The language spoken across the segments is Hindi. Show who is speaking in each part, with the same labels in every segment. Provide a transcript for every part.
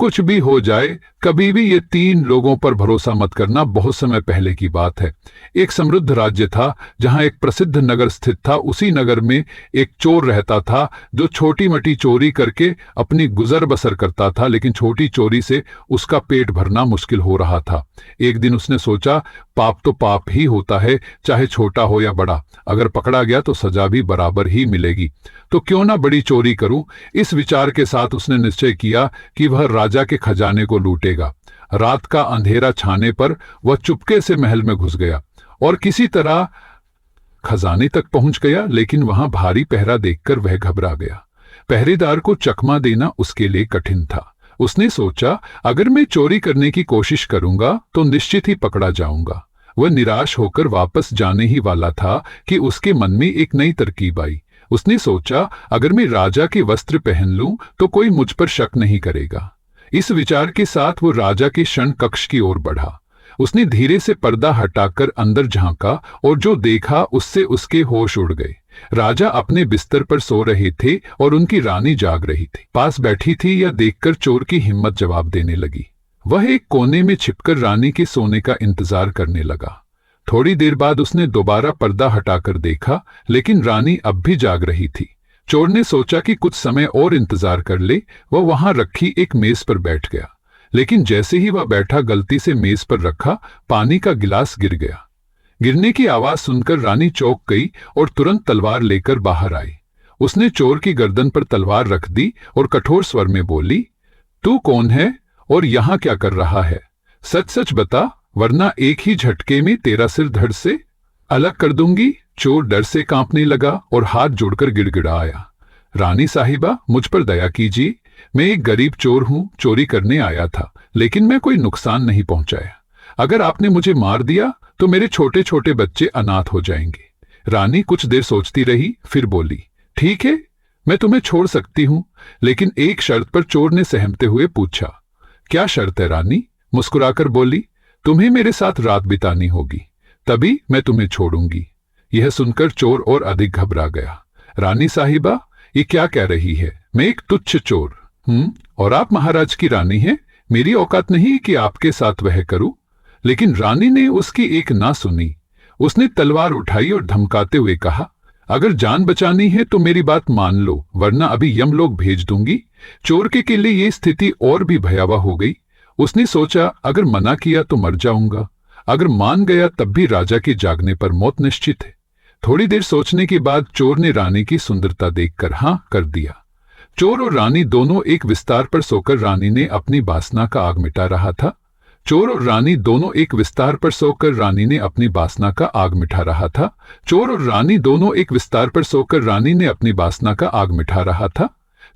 Speaker 1: कुछ भी हो जाए, कभी भी ये 3 लोगों पर भरोसा मत करना। बहुत समय पहले की बात है। एक समृद्ध राज्य था जहां एक प्रसिद्ध नगर स्थित था। उसी नगर में एक चोर रहता था जो छोटी मोटी चोरी करके अपनी गुजर बसर करता था, लेकिन छोटी चोरी से उसका पेट भरना मुश्किल हो रहा था। एक दिन उसने सोचा, पाप तो पाप ही होता है, चाहे छोटा हो या बड़ा। अगर पकड़ा गया तो सजा भी बराबर ही मिलेगी, तो क्यों ना बड़ी चोरी करूं। इस विचार के साथ उसने निश्चय किया कि वह राजा के खजाने को लूटेगा। रात का अंधेरा छाने पर वह चुपके से महल में घुस गया और किसी तरह खजाने तक पहुंच गया, लेकिन वहां भारी पहरा देखकर वह घबरा गया। पहरेदार को चकमा देना उसके लिए कठिन था। उसने सोचा, अगर मैं चोरी करने की कोशिश करूंगा तो निश्चित ही पकड़ा जाऊंगा। वह निराश होकर वापस जाने ही वाला था कि उसके मन में एक नई तरकीब आई। उसने सोचा, अगर मैं राजा के वस्त्र पहन लूं तो कोई मुझ पर शक नहीं करेगा। इस विचार के साथ वो राजा के शयन कक्ष की ओर बढ़ा। उसने धीरे से पर्दा हटाकर अंदर झांका और जो देखा उससे उसके होश उड़ गए। राजा अपने बिस्तर पर सो रहे थे और उनकी रानी जाग रही थी, पास बैठी थी। यह देखकर चोर की हिम्मत जवाब देने लगी। वह एक कोने में छिपकर रानी के सोने का इंतजार करने लगा। थोड़ी देर बाद उसने दोबारा पर्दा हटाकर देखा, लेकिन रानी अब भी जाग रही थी। चोर ने सोचा कि कुछ समय और इंतजार कर ले। वह वहां रखी एक मेज पर बैठ गया, लेकिन जैसे ही वह बैठा, गलती से मेज पर रखा पानी का गिलास गिर गया। गिरने की आवाज सुनकर रानी चौंक गई और तुरंत तलवार लेकर बाहर आई। उसने चोर की गर्दन पर तलवार रख दी और कठोर स्वर में बोली, तू कौन है और यहां क्या कर रहा है? सच सच बता, वरना एक ही झटके में तेरा सिर धड़ से अलग कर दूंगी। चोर डर से कांपने लगा और हाथ जोड़कर गिड़गिड़ाया, रानी साहिबा, मुझ पर दया कीजिए। मैं एक गरीब चोर हूं, चोरी करने आया था, लेकिन मैं कोई नुकसान नहीं पहुंचाया। अगर आपने मुझे मार दिया तो मेरे छोटे छोटे बच्चे अनाथ हो जाएंगे। रानी कुछ देर सोचती रही, फिर बोली, ठीक है, मैं तुम्हें छोड़ सकती हूं, लेकिन एक शर्त पर। चोर ने सहमते हुए पूछा, क्या शर्त है रानी? मुस्कुराकर बोली, तुम्हें मेरे साथ रात बितानी होगी, तभी मैं तुम्हें छोड़ूंगी। यह सुनकर चोर और अधिक घबरा गया। रानी साहिबा, ये क्या कह रही है? मैं एक तुच्छ चोर और आप महाराज की रानी हैं। मेरी औकात नहीं कि आपके साथ वह करूं। लेकिन रानी ने उसकी एक ना सुनी। उसने तलवार उठाई और धमकाते हुए कहा, अगर जान बचानी है तो मेरी बात मान लो, वरना अभी यमलोक भेज दूंगी। चोर के लिए ये स्थिति और भी भयावह हो गई। उसने सोचा, अगर मना किया तो मर जाऊंगा, अगर मान गया तब भी राजा के जागने पर मौत निश्चित है। थोड़ी देर सोचने के बाद चोर ने रानी की सुंदरता देखकर हां कर दिया। चोर और रानी दोनों एक विस्तार पर सोकर रानी ने अपनी वासना का आग मिटा रहा था। चोर और रानी दोनों एक विस्तार पर सोकर रानी ने अपनी वासना का आग मिठा रहा था। चोर और रानी दोनों एक विस्तार पर सोकर रानी ने अपनी वासना का आग मिठा रहा था।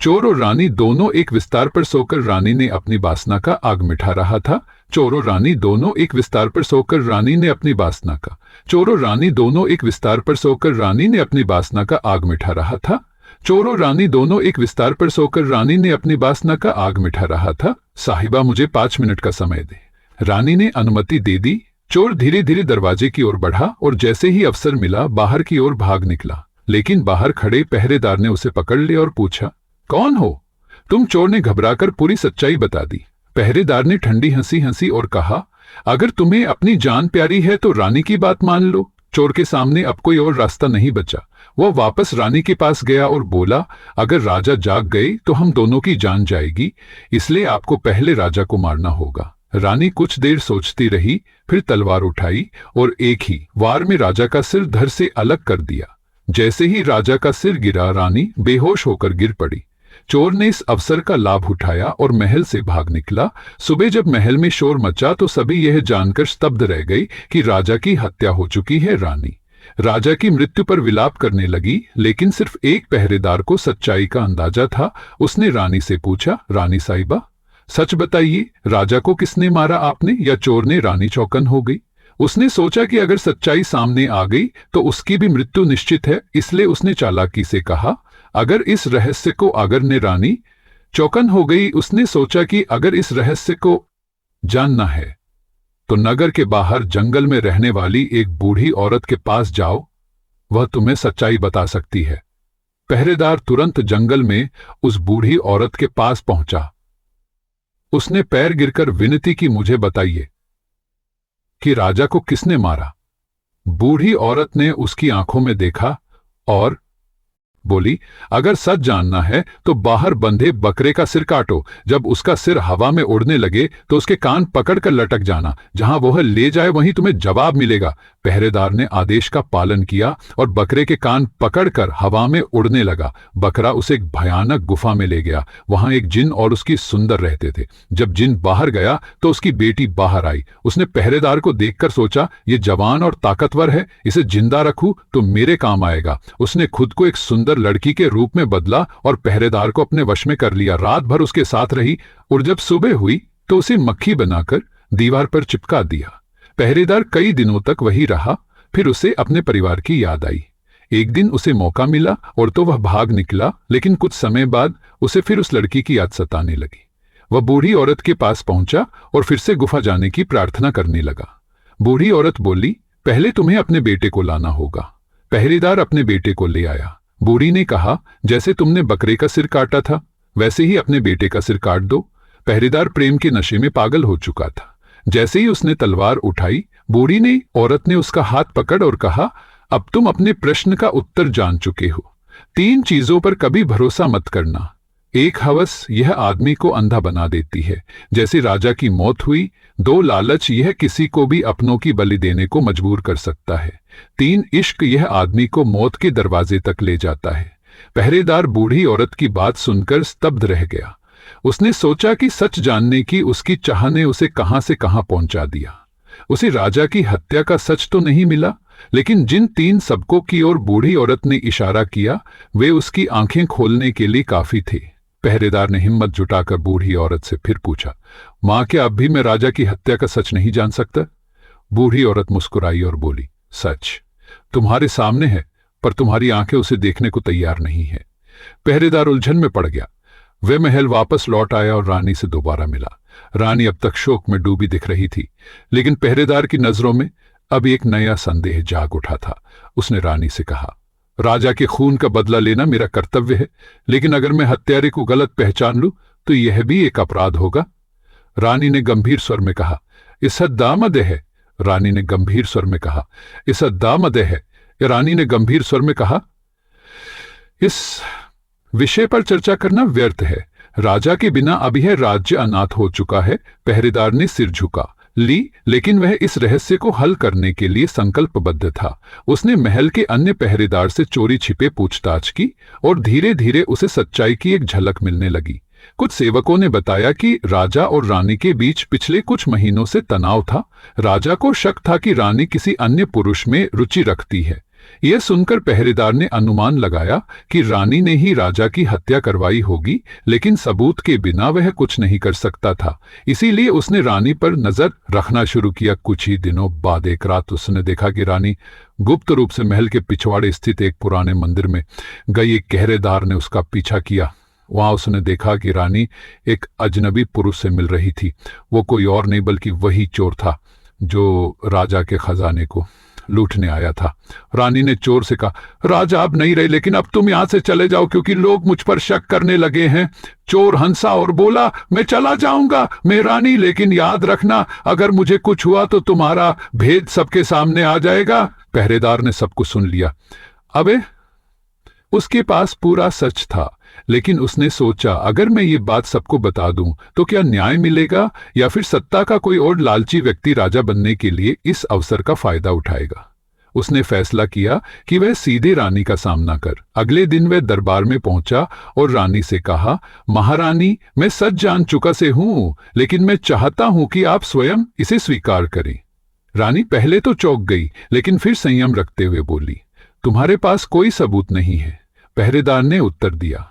Speaker 1: चोर और रानी दोनों एक विस्तार पर सोकर रानी ने अपनी वासना का आग मिठा रहा था। चोर और रानी दोनों एक विस्तार पर सोकर रानी ने अपनी वासना का चोर और रानी दोनों एक विस्तार पर सोकर रानी ने अपनी वासना का आग मिठा रहा था। चोर और रानी दोनों एक विस्तार पर सोकर रानी ने अपनी वासना का आग मिठा रहा था। साहिबा, मुझे 5 मिनट का समय दे। रानी ने अनुमति दे दी। चोर धीरे धीरे दरवाजे की ओर बढ़ा और जैसे ही अवसर मिला बाहर की ओर भाग निकला, लेकिन बाहर खड़े पहरेदार ने उसे पकड़ लिया और पूछा, कौन हो तुम? चोर ने घबराकर पूरी सच्चाई बता दी। पहरेदार ने ठंडी हंसी हंसी और कहा, अगर तुम्हें अपनी जान प्यारी है तो रानी की बात मान लो। चोर के सामने अब कोई और रास्ता नहीं बचा। वह वापस रानी के पास गया और बोला, अगर राजा जाग गए तो हम दोनों की जान जाएगी, इसलिए आपको पहले राजा को मारना होगा। रानी कुछ देर सोचती रही, फिर तलवार उठाई और एक ही वार में राजा का सिर धड़ से अलग कर दिया। जैसे ही राजा का सिर गिरा, रानी बेहोश होकर गिर पड़ी। चोर ने इस अवसर का लाभ उठाया और महल से भाग निकला। सुबह जब महल में शोर मचा तो सभी यह जानकर स्तब्ध रह गई कि राजा की हत्या हो चुकी है। रानी राजा की मृत्यु पर विलाप करने लगी, लेकिन सिर्फ एक पहरेदार को सच्चाई का अंदाजा था। उसने रानी से पूछा, रानी साहिबा, सच बताइए, राजा को किसने मारा, आपने या चोर ने? रानी चौकन हो गई। उसने सोचा कि अगर सच्चाई सामने आ गई तो उसकी भी मृत्यु निश्चित है, इसलिए उसने चालाकी से कहा, अगर इस रहस्य को अगर ने रानी चौकन हो गई। उसने सोचा कि अगर इस रहस्य को जानना है तो नगर के बाहर जंगल में रहने वाली एक बूढ़ी औरत के पास जाओ, वह तुम्हें सच्चाई बता सकती है। पहरेदार तुरंत जंगल में उस बूढ़ी औरत के पास पहुंचा। उसने पैर गिरकर विनती की, मुझे बताइए कि राजा को किसने मारा। बूढ़ी औरत ने उसकी आंखों में देखा और बोली, अगर सच जानना है तो बाहर बंधे बकरे का सिर काटो। जब उसका सिर हवा में उड़ने लगे तो उसके कान पकड़कर लटक जाना, जहां वह ले जाए वहीं तुम्हें जवाब मिलेगा। पहरेदार ने आदेश का पालन किया और बकरे के कान पकड़कर हवा में उड़ने लगा। बकरा उसे एक भयानक गुफा में ले गया। वहां एक जिन और उसकी सुंदर रहते थे। जब जिन बाहर गया तो उसकी बेटी बाहर आई। उसने पहरेदार को देखकर सोचा, ये जवान और ताकतवर है, इसे जिंदा रखूं तो मेरे काम आएगा। उसने खुद को एक सुंदर लड़की के रूप में बदला और पहरेदार को अपने वश में कर लिया। रात भर उसके साथ रही और जब सुबह हुई तो उसे मक्खी बनाकर दीवार पर चिपका दिया। पहरेदार कई दिनों तक वही रहा। फिर उसे अपने परिवार की याद आई। एक दिन उसे मौका मिला और तो वह भाग निकला, लेकिन कुछ समय बाद उसे फिर उस लड़की की याद सताने लगी। वह बूढ़ी औरत के पास पहुंचा और फिर से गुफा जाने की प्रार्थना करने लगा। बूढ़ी औरत बोली, पहले तुम्हें अपने बेटे को लाना होगा। पहरेदार अपने बेटे को ले आया। बूढ़ी ने कहा, जैसे तुमने बकरे का सिर काटा था वैसे ही अपने बेटे का सिर काट दो। पहरेदार प्रेम के नशे में पागल हो चुका था। जैसे ही उसने तलवार उठाई, बूढ़ी ने औरत ने उसका हाथ पकड़ और कहा, अब तुम अपने प्रश्न का उत्तर जान चुके हो। 3 चीजों पर कभी भरोसा मत करना। एक हवस, यह आदमी को अंधा बना देती है, जैसे राजा की मौत हुई। 2 लालच, यह किसी को भी अपनों की बलि देने को मजबूर कर सकता है। 3 इश्क, यह आदमी को मौत के दरवाजे तक ले जाता है। पहरेदार बूढ़ी औरत की बात सुनकर स्तब्ध रह गया। उसने सोचा कि सच जानने की उसकी चाह ने उसे कहां से कहां पहुंचा दिया। उसे राजा की हत्या का सच तो नहीं मिला, लेकिन जिन 3 सबकों की ओर बूढ़ी औरत ने इशारा किया वे उसकी आंखें खोलने के लिए काफी थे। पहरेदार ने हिम्मत जुटाकर बूढ़ी औरत से फिर पूछा, मां, क्या अब भी मैं राजा की हत्या का सच नहीं जान सकता? बूढ़ी औरत मुस्कुराई और बोली, सच तुम्हारे सामने है, पर तुम्हारी आंखें उसे देखने को तैयार नहीं है। पहरेदार उलझन में पड़ गया। वह महल वापस लौट आया और रानी से दोबारा मिला। रानी अब तक शोक में डूबी दिख रही थी, लेकिन पहरेदार की नजरों में अब एक नया संदेह जाग उठा था। उसने रानी से कहा, राजा के खून का बदला लेना मेरा कर्तव्य है, लेकिन अगर मैं हत्यारे को गलत पहचान लूं तो यह भी एक अपराध होगा। रानी ने गंभीर स्वर में कहा, इस दामद है। रानी ने गंभीर स्वर में कहा, इस दामद है। रानी ने गंभीर स्वर में कहा, इस विषय पर चर्चा करना व्यर्थ है। राजा के बिना अब यह राज्य अनाथ हो चुका है। पहरेदार ने सिर झुका ली, लेकिन वह इस रहस्य को हल करने के लिए संकल्पबद्ध था। उसने महल के अन्य पहरेदार से चोरी छिपे पूछताछ की और धीरे धीरे उसे सच्चाई की एक झलक मिलने लगी। कुछ सेवकों ने बताया कि राजा और रानी के बीच पिछले कुछ महीनों से तनाव था। राजा को शक था कि रानी किसी अन्य पुरुष में रुचि रखती है। यह सुनकर पहरेदार ने अनुमान लगाया कि रानी ने ही राजा की हत्या करवाई होगी, लेकिन सबूत के बिना वह कुछ नहीं कर सकता था। इसीलिए उसने रानी पर नजर रखना शुरू किया। कुछ ही दिनों बाद एक रात उसने देखा कि रानी गुप्त रूप से महल के पिछवाड़े स्थित एक पुराने मंदिर में गई। एक पहरेदार ने उसका पीछा किया। वहां उसने देखा कि रानी एक अजनबी पुरुष से मिल रही थी। वो कोई और नहीं बल्कि वही चोर था जो राजा के खजाने को लूटने आया था। रानी ने चोर से कहा, राजा अब नहीं रहे, लेकिन अब तुम यहां से चले जाओ क्योंकि लोग मुझ पर शक करने लगे हैं। चोर हंसा और बोला, मैं चला जाऊंगा मैं रानी, लेकिन याद रखना अगर मुझे कुछ हुआ तो तुम्हारा भेद सबके सामने आ जाएगा। पहरेदार ने सब कुछ सुन लिया। अबे उसके पास पूरा सच था, लेकिन उसने सोचा अगर मैं ये बात सबको बता दूं तो क्या न्याय मिलेगा, या फिर सत्ता का कोई और लालची व्यक्ति राजा बनने के लिए इस अवसर का फायदा उठाएगा। उसने फैसला किया कि वह सीधे रानी का सामना कर। अगले दिन वह दरबार में पहुंचा और रानी से कहा, महारानी, मैं सच जान चुका से हूं, लेकिन मैं चाहता हूं कि आप स्वयं इसे स्वीकार करें। रानी पहले तो चौंक गई, लेकिन फिर संयम रखते हुए बोली, तुम्हारे पास कोई सबूत नहीं है। पहरेदार ने उत्तर दिया,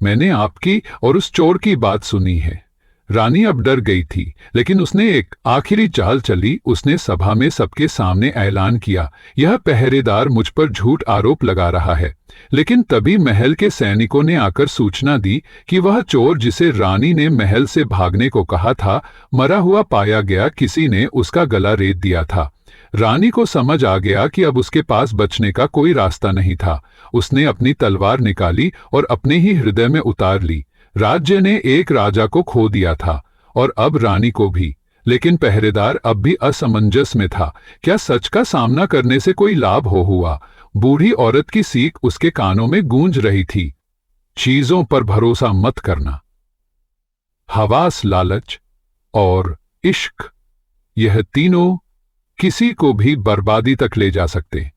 Speaker 1: मैंने आपकी और उस चोर की बात सुनी है। रानी अब डर गई थी, लेकिन उसने एक आखिरी चाल चली। उसने सभा में सबके सामने ऐलान किया, यह पहरेदार मुझ पर झूठ आरोप लगा रहा है। लेकिन तभी महल के सैनिकों ने आकर सूचना दी कि वह चोर जिसे रानी ने महल से भागने को कहा था, मरा हुआ पाया गया। किसी ने उसका गला रेत दिया था। रानी को समझ आ गया कि अब उसके पास बचने का कोई रास्ता नहीं था। उसने अपनी तलवार निकाली और अपने ही हृदय में उतार ली। राज्य ने एक राजा को खो दिया था और अब रानी को भी। लेकिन पहरेदार अब भी असमंजस में था। क्या सच का सामना करने से कोई लाभ हुआ? बूढ़ी औरत की सीख उसके कानों में गूंज रही थी। चीजों पर भरोसा मत करना। हवास, लालच और इश्क, यह तीनों किसी को भी बर्बादी तक ले जा सकते हैं।